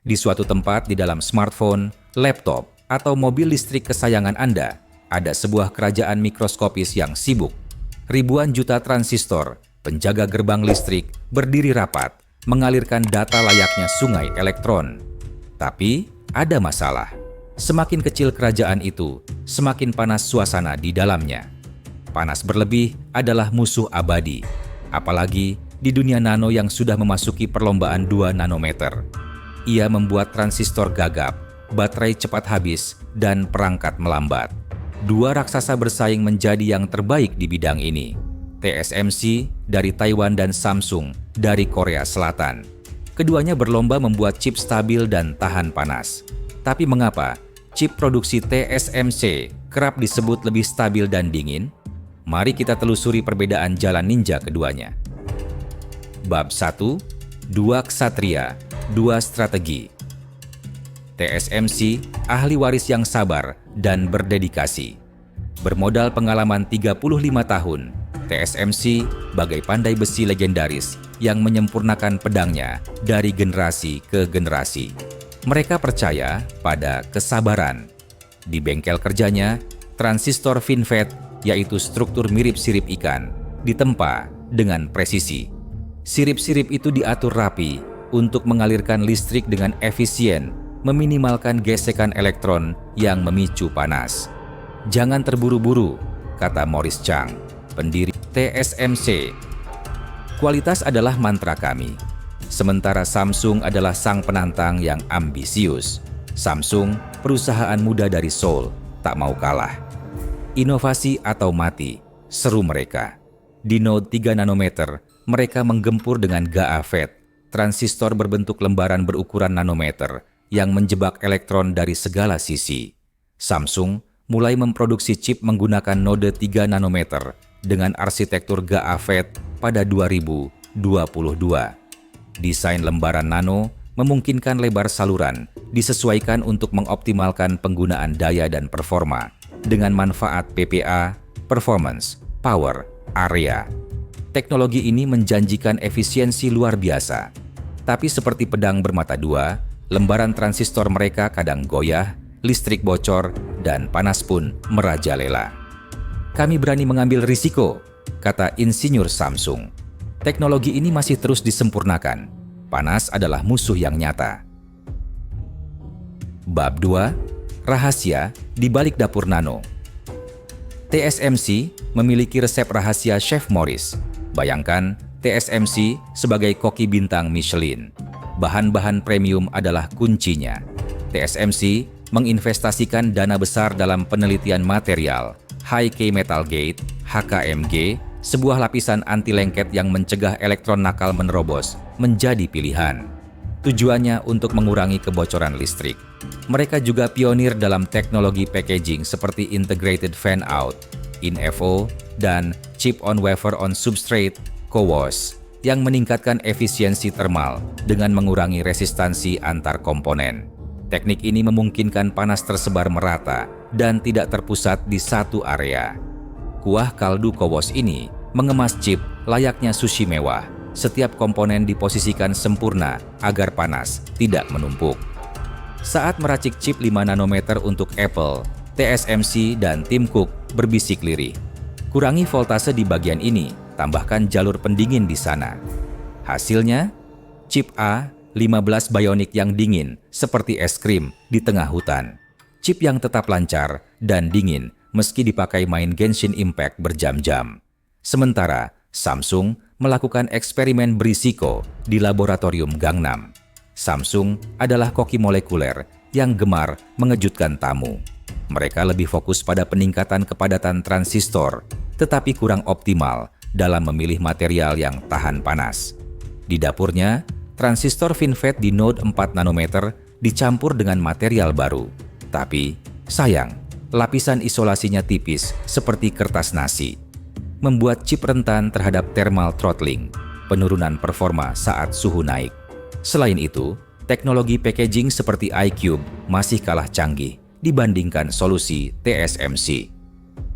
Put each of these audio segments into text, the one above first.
Di suatu tempat di dalam smartphone, laptop, atau mobil listrik kesayangan Anda, ada sebuah kerajaan mikroskopis yang sibuk. Ribuan juta transistor, penjaga gerbang listrik, berdiri rapat, mengalirkan data layaknya sungai elektron. Tapi, ada masalah. Semakin kecil kerajaan itu, semakin panas suasana di dalamnya. Panas berlebih adalah musuh abadi, apalagi di dunia nano yang sudah memasuki perlombaan 2 nanometer. Ia membuat transistor gagap, baterai cepat habis, dan perangkat melambat. Dua raksasa bersaing menjadi yang terbaik di bidang ini. TSMC dari Taiwan dan Samsung dari Korea Selatan. Keduanya berlomba membuat chip stabil dan tahan panas. Tapi mengapa chip produksi TSMC kerap disebut lebih stabil dan dingin? Mari kita telusuri perbedaan jalan ninja keduanya. Bab 1. Dua Ksatria, Dua Strategi. TSMC, ahli waris yang sabar dan berdedikasi. Bermodal pengalaman 35 tahun, TSMC bagai pandai besi legendaris yang menyempurnakan pedangnya dari generasi ke generasi. Mereka percaya pada kesabaran. Di bengkel kerjanya, transistor FinFET, yaitu struktur mirip sirip ikan, ditempa dengan presisi. Sirip-sirip itu diatur rapi untuk mengalirkan listrik dengan efisien, meminimalkan gesekan elektron yang memicu panas. Jangan terburu-buru, kata Morris Chang, pendiri TSMC. Kualitas adalah mantra kami. Sementara Samsung adalah sang penantang yang ambisius. Samsung, perusahaan muda dari Seoul, tak mau kalah. Inovasi atau mati, seru mereka. Di node 3 nanometer, mereka menggempur dengan GAA-FET, transistor berbentuk lembaran berukuran nanometer yang menjebak elektron dari segala sisi. Samsung mulai memproduksi chip menggunakan node 3 nanometer dengan arsitektur GAA-FET pada 2022. Desain lembaran nano memungkinkan lebar saluran disesuaikan untuk mengoptimalkan penggunaan daya dan performa dengan manfaat PPA, performance, power, area. Teknologi ini menjanjikan efisiensi luar biasa. Tapi seperti pedang bermata dua, lembaran transistor mereka kadang goyah, listrik bocor, dan panas pun merajalela. Kami berani mengambil risiko, kata insinyur Samsung. Teknologi ini masih terus disempurnakan. Panas adalah musuh yang nyata. Bab 2. Rahasia di balik dapur nano. TSMC memiliki resep rahasia Chef Morris. Bayangkan TSMC sebagai koki bintang Michelin. Bahan-bahan premium adalah kuncinya. TSMC menginvestasikan dana besar dalam penelitian material High K Metal Gate (HKMG), sebuah lapisan anti lengket yang mencegah elektron nakal menerobos, menjadi pilihan. Tujuannya untuk mengurangi kebocoran listrik. Mereka juga pionir dalam teknologi packaging seperti Integrated Fan-Out (InFO) dan Chip on Wafer on Substrate (CoWoS) yang meningkatkan efisiensi termal dengan mengurangi resistansi antar komponen. Teknik ini memungkinkan panas tersebar merata dan tidak terpusat di satu area. Kuah kaldu CoWoS ini mengemas chip layaknya sushi mewah. Setiap komponen diposisikan sempurna agar panas tidak menumpuk. Saat meracik chip 5 nanometer untuk Apple, TSMC dan Tim Cook berbisik lirih. Kurangi voltase di bagian ini, tambahkan jalur pendingin di sana. Hasilnya, chip A15 Bionic yang dingin seperti es krim di tengah hutan. Chip yang tetap lancar dan dingin meski dipakai main Genshin Impact berjam-jam. Sementara, Samsung melakukan eksperimen berisiko di laboratorium Gangnam. Samsung adalah koki molekuler yang gemar mengejutkan tamu. Mereka lebih fokus pada peningkatan kepadatan transistor, tetapi kurang optimal dalam memilih material yang tahan panas. Di dapurnya, transistor FinFET di node 4 nanometer dicampur dengan material baru. Tapi, sayang, lapisan isolasinya tipis seperti kertas nasi. Membuat chip rentan terhadap thermal throttling, penurunan performa saat suhu naik. Selain itu, teknologi packaging seperti iCube masih kalah canggih dibandingkan solusi TSMC.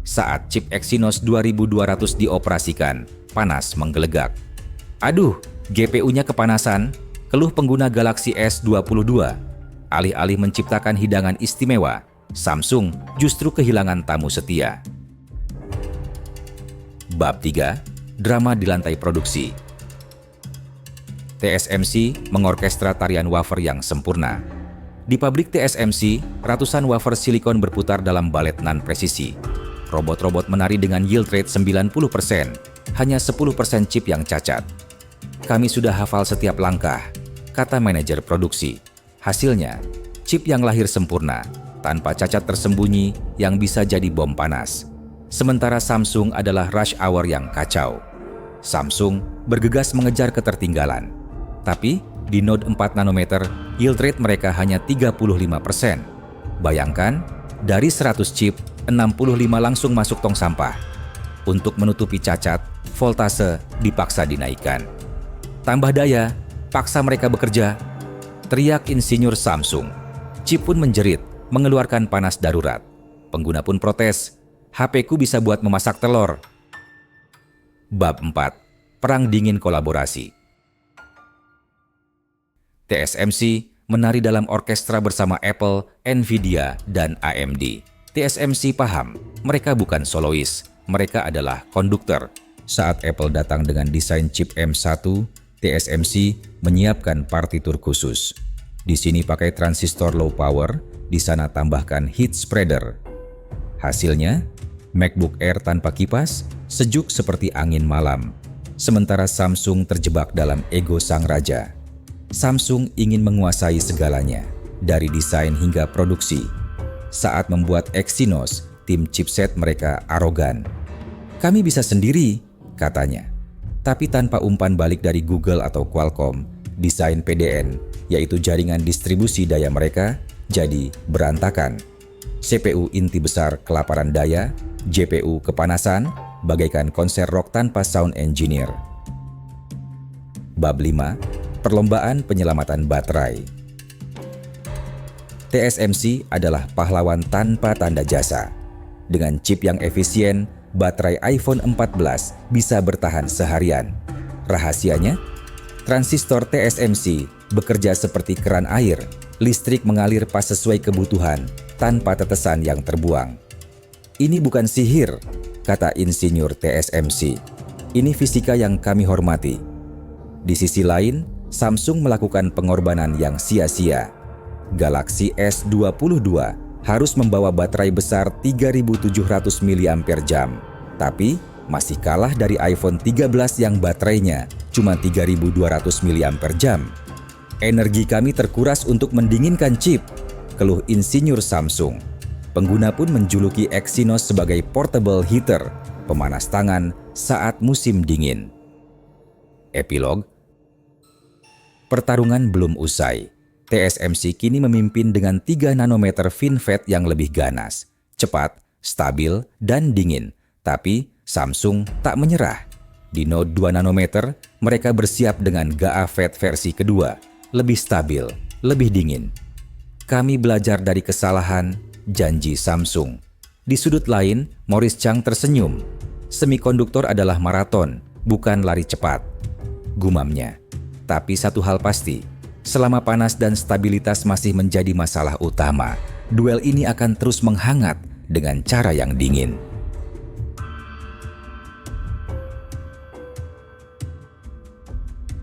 Saat chip Exynos 2200 dioperasikan, panas menggelegak. Aduh, GPU-nya kepanasan, Keluh pengguna Galaxy S22, alih-alih menciptakan hidangan istimewa, Samsung justru kehilangan tamu setia. Bab 3. Drama di lantai produksi. TSMC mengorkestra tarian wafer yang sempurna. Di pabrik TSMC, ratusan wafer silikon berputar dalam balet non-presisi. Robot-robot menari dengan yield rate 90%, hanya 10% chip yang cacat. Kami sudah hafal setiap langkah, kata manajer produksi. Hasilnya, chip yang lahir sempurna, tanpa cacat tersembunyi yang bisa jadi bom panas. Sementara Samsung adalah rush hour yang kacau. Samsung bergegas mengejar ketertinggalan. Tapi, di node 4 nanometer, yield rate mereka hanya 35%. Bayangkan, dari 100 chip, 65 langsung masuk tong sampah. Untuk menutupi cacat, voltase dipaksa dinaikkan. Tambah daya, paksa mereka bekerja, teriak insinyur Samsung. Chip pun menjerit, mengeluarkan panas darurat. Pengguna pun protes, HP-ku bisa buat memasak telur. Bab 4. Perang dingin kolaborasi. TSMC menari dalam orkestra bersama Apple, Nvidia, dan AMD. TSMC paham, mereka bukan solois, mereka adalah konduktor. Saat Apple datang dengan desain chip M1, TSMC menyiapkan partitur khusus. Di sini pakai transistor low power, di sana tambahkan heat spreader. Hasilnya, MacBook Air tanpa kipas, sejuk seperti angin malam. Sementara Samsung terjebak dalam ego sang raja. Samsung ingin menguasai segalanya, dari desain hingga produksi. Saat membuat Exynos, tim chipset mereka arogan. Kami bisa sendiri, katanya. Tapi tanpa umpan balik dari Google atau Qualcomm, desain PDN, yaitu jaringan distribusi daya mereka, jadi berantakan. CPU inti besar kelaparan daya, GPU kepanasan, bagaikan konser rock tanpa sound engineer. Bab 5. Perlombaan penyelamatan baterai. TSMC adalah pahlawan tanpa tanda jasa. Dengan chip yang efisien, baterai iPhone 14 bisa bertahan seharian. Rahasianya? Transistor TSMC bekerja seperti keran air, listrik mengalir pas sesuai kebutuhan, tanpa tetesan yang terbuang. Ini bukan sihir, kata insinyur TSMC. Ini fisika yang kami hormati. Di sisi lain, Samsung melakukan pengorbanan yang sia-sia. Galaxy S22 harus membawa baterai besar 3.700 mAh, tapi masih kalah dari iPhone 13 yang baterainya cuma 3.200 mAh. Energi kami terkuras untuk mendinginkan chip, keluh insinyur Samsung. Pengguna pun menjuluki Exynos sebagai portable heater, pemanas tangan saat musim dingin. Epilog. Pertarungan belum usai. TSMC kini memimpin dengan 3 nanometer FinFET yang lebih ganas, cepat, stabil, dan dingin. Tapi Samsung tak menyerah. Di node 2 nanometer, mereka bersiap dengan GAA-FET versi kedua, lebih stabil, lebih dingin. Kami belajar dari kesalahan, janji Samsung. Di sudut lain, Morris Chang tersenyum. Semikonduktor adalah maraton, bukan lari cepat. Gumamnya. Tapi satu hal pasti, selama panas dan stabilitas masih menjadi masalah utama, duel ini akan terus menghangat dengan cara yang dingin.